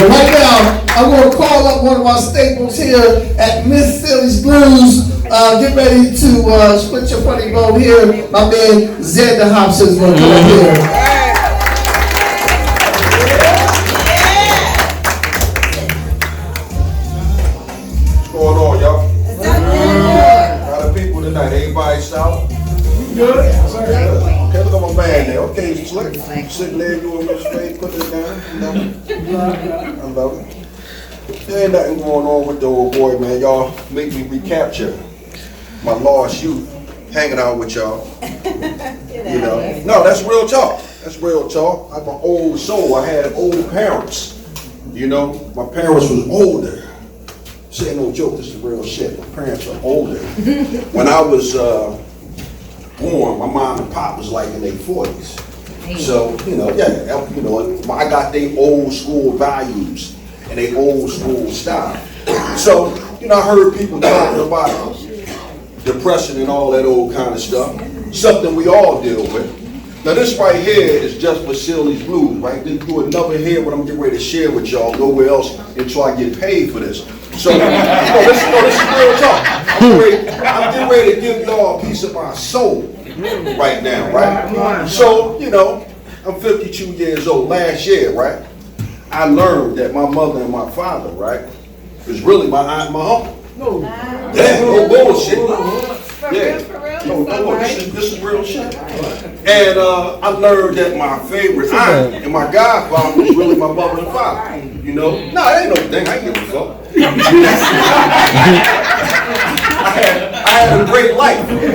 But right now, I'm going to call up one of my staples here at Miss Silly's Blues. Get ready to split your funny bone here. My man Xander Hobson is going to come up here. What's going on, y'all? A lot of people tonight. Everybody south? Good? Okay, look at my man there. Okay, slick. Sitting there, you and Miss Faith, put it down. I love it. There ain't nothing going on with the old boy, man. Y'all make me recapture my lost youth, hanging out with y'all. You know? No, that's real talk. That's real talk. I'm an old soul. I had old parents. You know, my parents was older. This ain't no joke, this is real shit. My parents are older. When I was born, my mom and pop was like in their 40s. So, you know, I got their old school values and their old school style. So, you know, I heard people talking about depression and all that old kind of stuff. Something we all deal with. Now this right here is just for Silly's Blues, right? Then do another here what I'm getting ready to share with y'all, nowhere else until I get paid for this. So, this is real talk. I'm getting ready to give y'all a piece of my soul right now, right? So, you know, I'm 52 years old. Last year, right, I learned that my mother and my father, right, is really my aunt and my uncle. Yeah, no bullshit. Yeah, no, this is real shit. And I learned that my favorite aunt and my godfather is really my mother and father. You know? No, it ain't no thing. I ain't give a fuck. I had a great life. You know?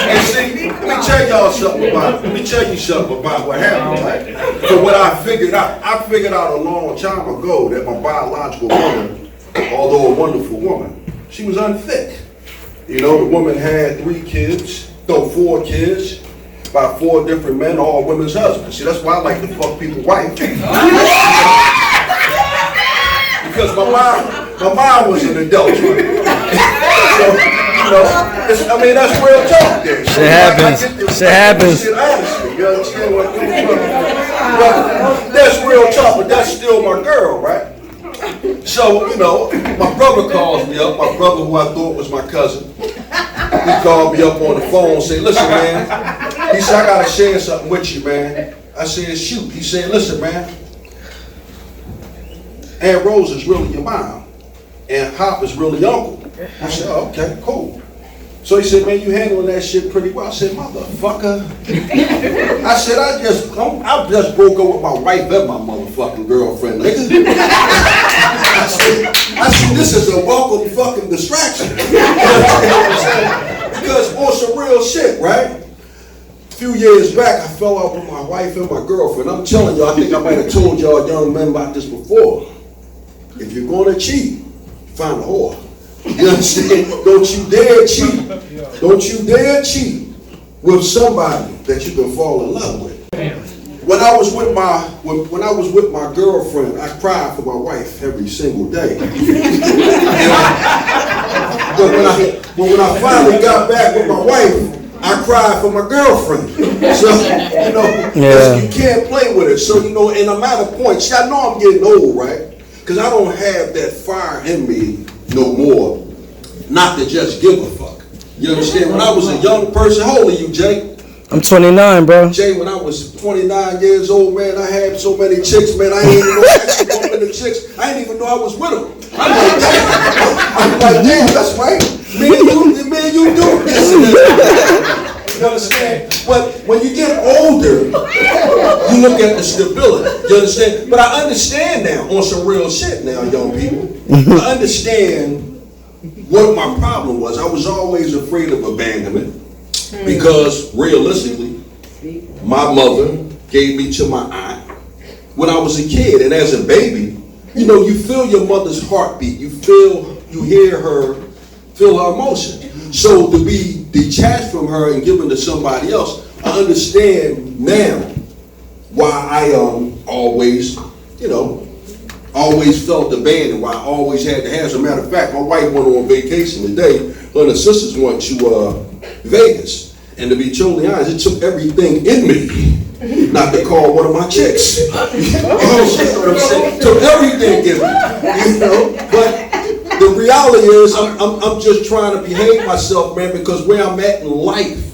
And see, let me tell y'all something about what happened, right? So what I figured out a long time ago that my biological mother, although a wonderful woman, she was unfit. You know, the woman had 4 kids, by 4 different men, all women's husbands. See, that's why I like to fuck people's wife. Because my mom was an adult. So, you know, that's real talk there. Shit happens. Shit happens. Shit honestly, you understand what I'm doing? But that's real talk, but that's still my girl, right? So, you know, my brother calls me up, my brother who I thought was my cousin. He called me up on the phone and said, listen, man, he said, I gotta share something with you, man. I said, shoot. He said, listen, man, Aunt Rose is really your mom, and Hop is really your uncle. I said, oh, okay, cool. So he said, man, you handling that shit pretty well. I said, motherfucker. I said, I just broke up with my wife and my motherfucking girlfriend, nigga. I said, this is a welcome fucking distraction. Because on some real shit, right? A few years back, I fell out with my wife and my girlfriend. I'm telling y'all, I think I might have told y'all young men about this before. If you're gonna cheat, find a whore. You understand? Don't you dare cheat. Don't you dare cheat with somebody that you can fall in love with. When I was with my girlfriend, I cried for my wife every single day. But when I finally got back with my wife, I cried for my girlfriend. So, you know, you can't play with it. So, you know, and I'm at a point, see, I know I'm getting old, right? Because I don't have that fire in me no more, not to just give a fuck. You understand? When I was a young person, how old are you, Jay? I'm 29, bro. Jay, when I was 29 years old, man, I had so many chicks, man, I ain't even know actually one of the chicks. I didn't even know I was with them. I'm like, damn, that's right. Man, you do this and that. You understand? But when you get older, you look at the stability. You understand? But I understand now, on some real shit now, young people. I understand what my problem was. I was always afraid of abandonment. Because realistically, my mother gave me to my aunt when I was a kid, and as a baby, you know, you feel your mother's heartbeat. You hear her, feel her emotion. So to be detached from her and given to somebody else, I understand now why I always felt abandoned. Why I always had to have. As a matter of fact, my wife went on vacation today. Her and her sisters went to Vegas, and to be totally honest, it took everything in me not to call one of my chicks. Took everything everything given, you know. But the reality is, I'm just trying to behave myself, man, because where I'm at in life,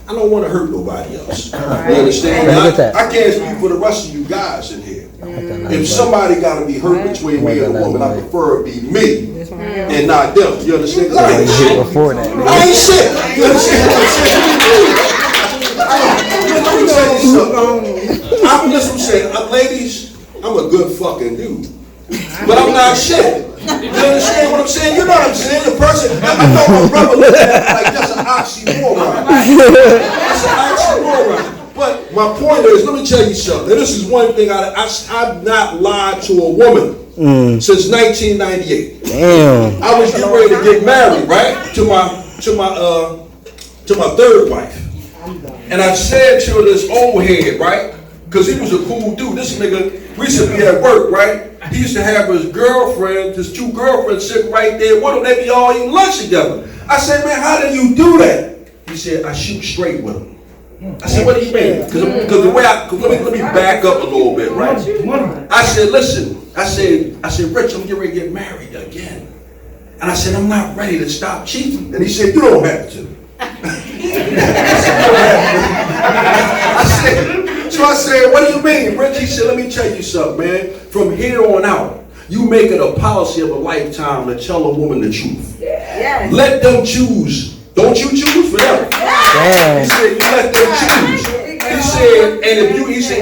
I don't want to hurt nobody else. You understand? I can't speak for the rest of you guys in here. If somebody got to be hurt between me and a woman, I prefer it be me and not them. You understand? 'Cause I ain't shit. I ain't shit. You understand what I'm saying? Let me tell you something. Listen, I'm saying, ladies, I'm a good fucking dude, but I'm not shit. You understand what I'm saying? You know what I'm saying? The person, I know my brother looked at it like that's an oxymoron. That's an oxymoron. But my point is, let me tell you something. And this is one thing I've not lied to a woman since 1998. Damn. I was getting ready to get married, right? To my third wife. And I said to this old head, right? Because he was a cool dude. This nigga, we used to be at work, right? He used to have his girlfriend, his two girlfriends sitting right there with him. They be all eating lunch together. I said, man, how do you do that? He said, I shoot straight with him. I said, what do you mean? Because the way let me back up a little bit, right? I said, listen, I said, Rich, I'm getting ready to get married again. And I said, I'm not ready to stop cheating. And he said, you don't have to. So I said, what do you mean, Rich? He said, let me tell you something, man. From here on out, you make it a policy of a lifetime to tell a woman the truth. Yeah. Let them choose. Don't you choose for them. Yeah. He said, you let them choose. He said, and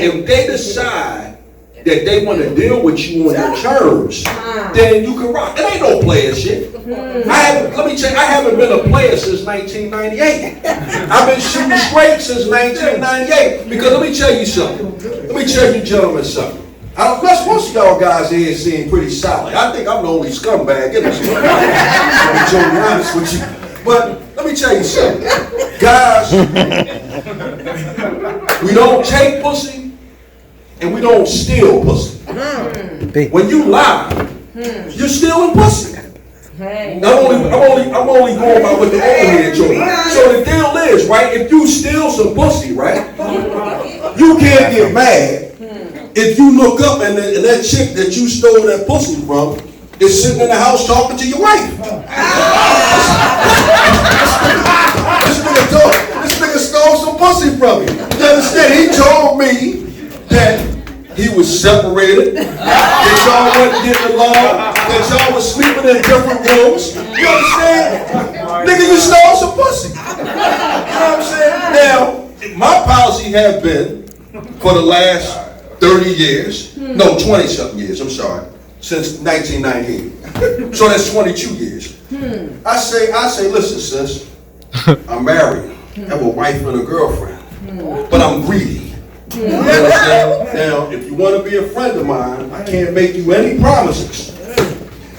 if they decide that they want to deal with you on your terms, then you can rock. It ain't no player shit. Let me tell you, I haven't been a player since 1998. I've been shooting straight since 1998. Because let me tell you something. Let me tell you gentlemen something. Most of y'all guys here seem pretty solid. I think I'm the only scumbag in this room. I'm to be honest with you. But let me tell you something. Guys, we don't take pussy and we don't steal pussy. When you lie, you're stealing pussy. I'm only going by what the old head told me. So the deal is, right, if you steal some pussy, right, you can't get mad if you look up and that chick that you stole that pussy from is sitting in the house talking to your wife. This nigga stole some pussy from me. You understand? He told me that he was separated, that y'all wasn't getting along, that y'all was sleeping in different rooms. You understand? Nigga, you stole some pussy. You know what I'm saying? Now, my policy has been for the last 30 years, no, 20-something years, I'm sorry, since 1998. So that's 22 years. I say, listen, sis, I'm married, have a wife and a girlfriend, but I'm greedy. You understand? Now, if you want to be a friend of mine, I can't make you any promises,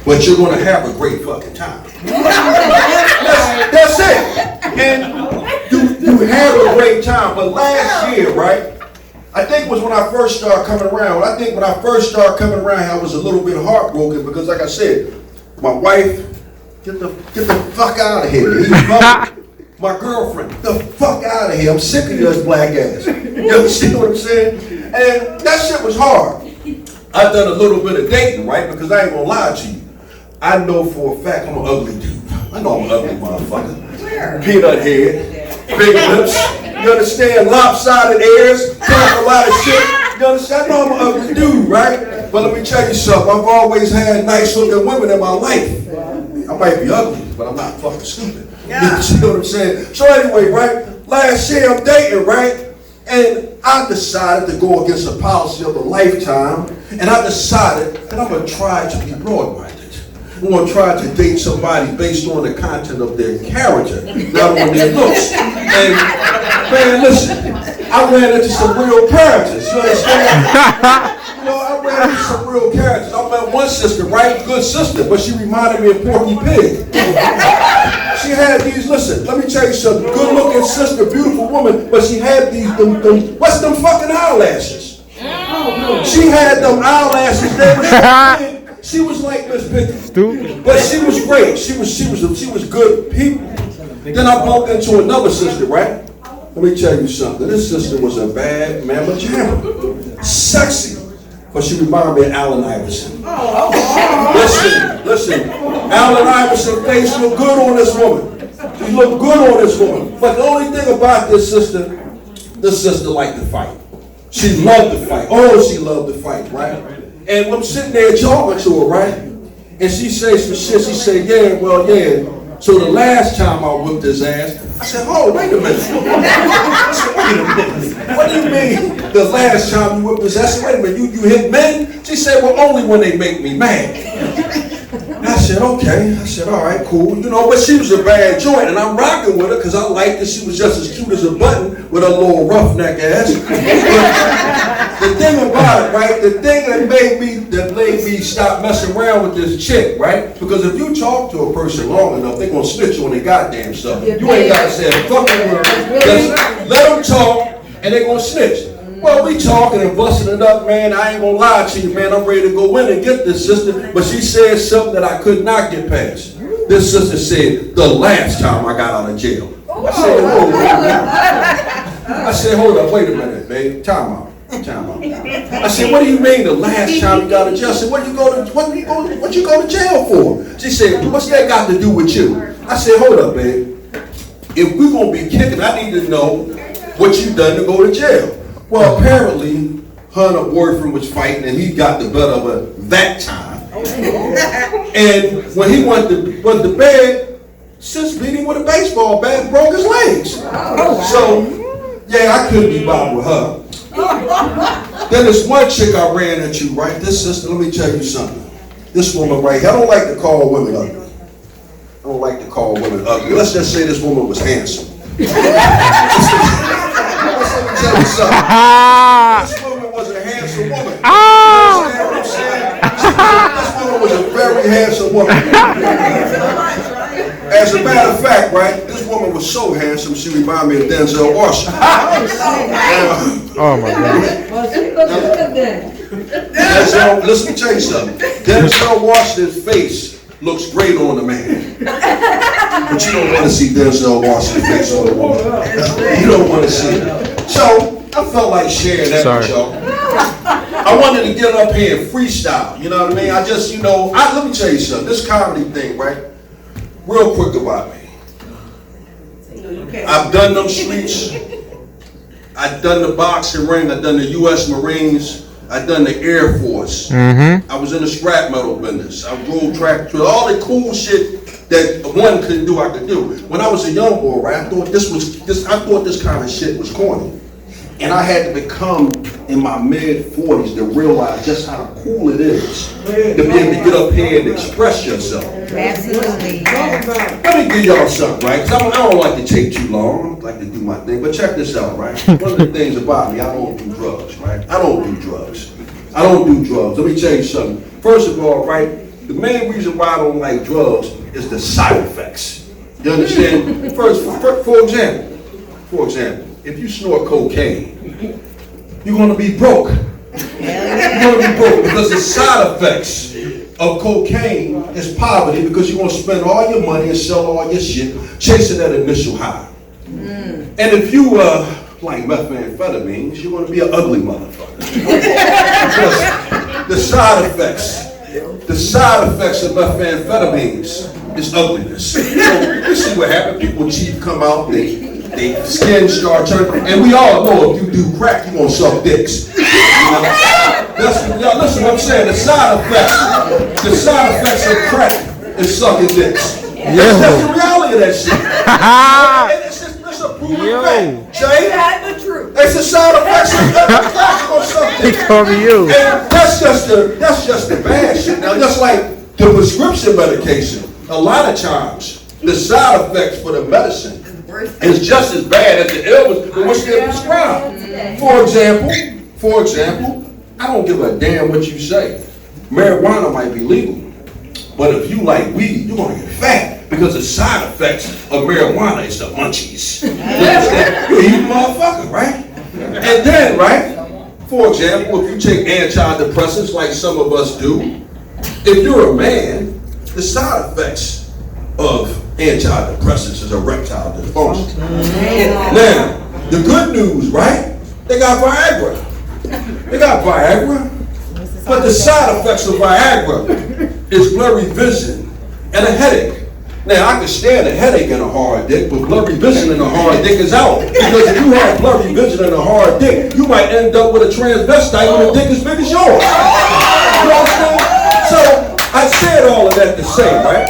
but you're going to have a great fucking time. That's it. And you have a great time. But last year, right, I think it was when I first started coming around. I think when I first started coming around, I was a little bit heartbroken because, like I said, my wife, get the fuck out of here. My girlfriend, the fuck out of here. I'm sick of your black ass. You understand what I'm saying? And that shit was hard. I've done a little bit of dating, right? Because I ain't gonna lie to you. I know for a fact I'm an ugly dude. I know I'm an ugly motherfucker. Peanut head, big lips. You understand? Lopsided ears, talk a lot of shit. You understand? I know I'm an ugly dude, right? But let me tell you something. I've always had nice looking women in my life. I might be ugly, but I'm not fucking stupid. You see what I'm saying? So anyway, right? Last year I'm dating, right? And I decided to go against a policy of a lifetime. And I decided that I'm going to try to be broad-minded. I'm going to try to date somebody based on the content of their character, not on their looks. And man, listen, I ran into some real characters. You understand? You know, I ran into some real characters. I met one sister, right? Good sister, but she reminded me of Porky Pig. She had these, listen, let me tell you something. Good looking sister, beautiful woman, but she had these, what's them fucking eyelashes? She had them eyelashes. They were so big. She was like Miss Piggy. Stupid. But she was great. She was good people. Then I bumped into another sister, right? Let me tell you something. This sister was a bad mamma jamma. Sexy. but she reminded me of Allen Iverson. Listen, Allen Iverson's face looked good on this woman. She looked good on this woman. But the only thing about this sister liked to fight. She loved to fight. Oh, she loved to fight, right? And I'm sitting there talking to her, right? And she says some shit. She said, yeah. So the last time I whipped his ass, I said, oh, wait a minute. I said, wait a minute. What do you mean the last time you whipped his ass? I said, wait a minute, you hit men? She said, well, only when they make me mad. I said, okay. I said, all right, cool. You know, but she was a bad joint, and I'm rocking with her because I liked that she was just as cute as a button with her little roughneck ass. But the thing about it, right, the thing that made me stop messing around with this chick, right? Because if you talk to a person long enough, they're going to snitch on their goddamn stuff. You ain't got to say a fucking word. Just let them talk, and they're going to snitch. Well, we talking and busting it up, man. I ain't gonna lie to you, man. I'm ready to go in and get this sister. But she said something that I could not get past. This sister said, the last time I got out of jail. I said, hold up, wait a minute, babe. Time out. I said, what do you mean the last time you got out of jail? I said, what you go to jail for? She said, what's that got to do with you? I said, hold up, babe. If we're gonna be kicking, I need to know what you done to go to jail. Well, apparently, her and her boyfriend was fighting, and he got the better of her that time. And when he went to bed, sis beat him with a baseball bat and broke his legs. So, yeah, I couldn't be bothered with her. Then this one chick I ran into, right? This sister, let me tell you something. This woman right here, I don't like to call women ugly. Let's just say this woman was handsome. This woman was a handsome woman. You understand what I'm saying? This woman was a very handsome woman. As a matter of fact, right, this woman was so handsome, she reminded me of Denzel Washington. Oh my God. Listen, let me tell you something. Denzel Washington's face looks great on the man. But you don't want to see Denzel Washington's face on the woman. You don't want to see it. So, I felt like sharing that with y'all. I wanted to get up here and freestyle, you know what I mean? I just, let me tell you something. This comedy thing, right? Real quick about me. I've done them streets. I've done the boxing ring. I've done the U.S. Marines. I've done the Air Force. I was in the scrap metal business. I drove tractor, all the cool shit that one couldn't do, I could do. When I was a young boy, right, I thought this kind of shit was corny. And I had to become, in my mid-40s, to realize just how cool it is to be able to get up here and express yourself. Absolutely. Let me give y'all something, right? Because I don't like to take too long. I like to do my thing. But check this out, right? One of the things about me, I don't do drugs, right? I don't do drugs. Let me tell you something. First of all, right, the main reason why I don't like drugs is the side effects. You understand? For example, if you snort cocaine, you're going to be broke. You're going to be broke because the side effects of cocaine is poverty because you're going to spend all your money and sell all your shit chasing that initial high. And if you like methamphetamines, you're going to be an ugly motherfucker. Because the side effects of methamphetamines is ugliness. So you see what happens. People cheap come out, they skin start turning, and we all know if you do crack, you're gonna suck dicks. Listen what I'm saying, the side effects of crack is sucking dicks. That's the reality of that shit. It's a proven fact. Jay, it's the side effects of crack, you're gonna suck dicks. And that's just the bad shit. Now, just like the prescription medication, a lot of times, the side effects for the medicine is just as bad as the illness for which they're prescribed. For example, I don't give a damn what you say. Marijuana might be legal, but if you like weed, you're gonna get fat because the side effects of marijuana is the munchies. You're a evil motherfucker, right? And then, right, for example, if you take antidepressants like some of us do, if you're a man, the side effects of antidepressants is erectile dysfunction. Now, the good news, right? They got Viagra. But the side effects of Viagra is blurry vision and a headache. Now, I can stand a headache and a hard dick, but blurry vision and a hard dick is out. Because if you have blurry vision and a hard dick, you might end up with a transvestite with a dick as big as yours. You understand? So, I said all of that to say, right?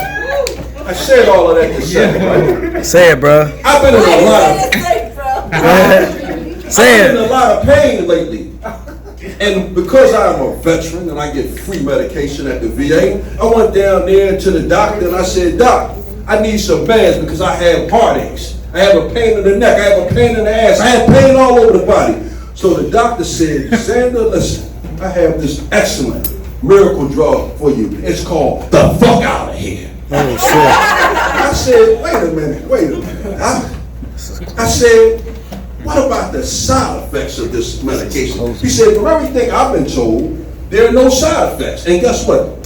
I said all of that to say, right? Say it, bro. I've been in a lot of pain lately. And because I'm a veteran and I get free medication at the VA, I went down there to the doctor and I said, Doc, I need some meds because I have heartaches. I have a pain in the neck. I have a pain in the ass. I have pain all over the body. So the doctor said, Xander, listen, I have this excellent miracle drug for you. It's called the fuck out of here. Oh, shit. I said, wait a minute. I said, what about the side effects of this medication? He said, from everything I've been told, there are no side effects. And guess what?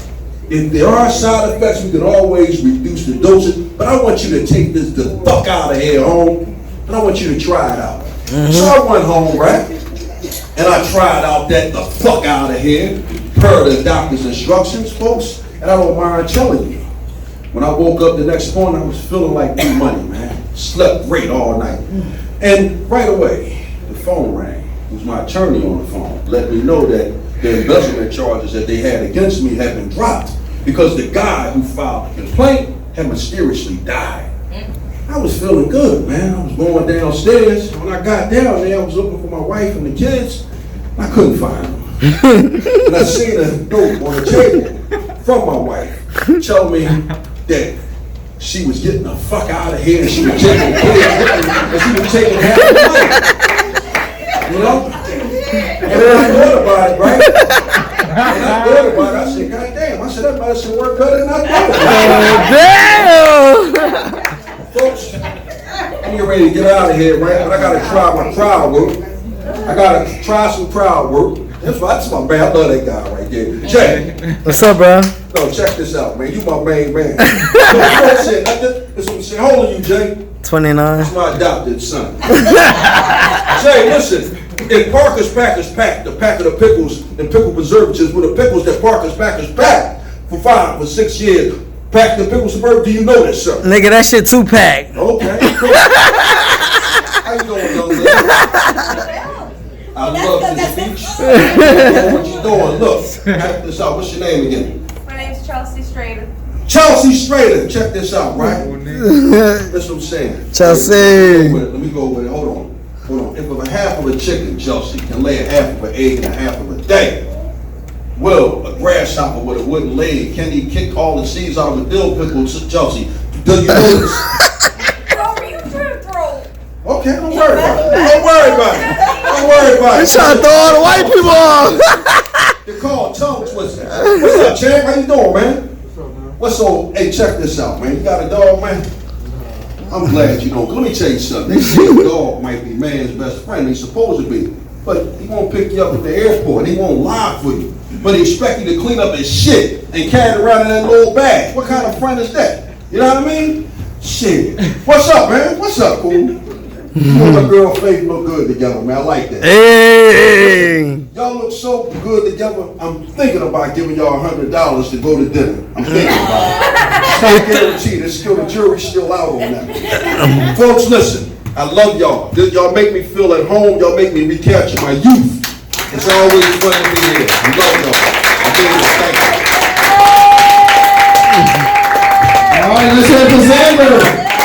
If there are side effects, we can always reduce the dosage. But I want you to take this the fuck out of here home, and I want you to try it out. So I went home, right? And I tried out that the fuck out of here, per the doctor's instructions, folks. And I don't mind telling you, when I woke up the next morning, I was feeling like new money, man. Slept great all night. And right away, the phone rang. It was my attorney on the phone, let me know that the embezzlement charges that they had against me had been dropped because the guy who filed the complaint had mysteriously died. I was feeling good, man. I was going downstairs. When I got down there, I was looking for my wife and the kids. I couldn't find them. And I seen a note on the table from my wife telling me that she was getting the fuck out of here and she was taking and she was taking half the money. You know? And then I thought about it, right? And I thought about it, I said, God damn, I said that medicine worked better than I thought. Damn! Folks, I'm getting ready to get out of here, right? But I gotta try my crowd work. I gotta try some crowd work. That's my man. I love that guy right there. Jay. What's up, bro? No, check this out, man. You my main man. That's what I'm saying. How old are you, Jay? 29. That's my adopted son. Jay, listen. If Parker's Packers packed the pack of the pickles and pickle preservatives with the pickles that Parker's Packers packed for 5 or 6 years, pack the pickles preservatives, do you know this, sir? Nigga, that shit 2-pack. Okay. Cool. How you doing, young lady? I love this speech. I know what you doing. Look, check this out. What's your name again? My name's Chelsea Strader. Chelsea Strader. Check this out, right? That's what I'm saying. Chelsea. Let me go with it. Hold on. If a half of a chicken, Chelsea, can lay a half of an egg and a half of a day, will a grasshopper with a wooden leg, can he kick all the seeds out of a dill pickle, Chelsea? Do you know this? Bro, are you trying to throw? Okay, don't worry about it. Don't worry about it. Don't worry about it. You trying to throw all the white people off? They're called tongue twisters. What's up, champ? How you doing, man? What's so? Hey, check this out, man. You got a dog, man? I'm glad you don't. Let me tell you something. They say a dog might be man's best friend. He's supposed to be. But he won't pick you up at the airport. He won't lie for you. But he expect you to clean up his shit and carry it around in that little bag. What kind of friend is that? You know what I mean? Shit. What's up, man? What's up, cool? You and my girl Faith look good together, man. I like that. Hey! Y'all look so good together. I'm thinking about giving y'all $100 to go to dinner. I'm thinking about it. I guarantee there's still the jury's still out on that. Folks, listen. I love y'all. Y'all make me feel at home. Y'all make me recapture my youth. It's always fun to be here. I love y'all. I really thank you.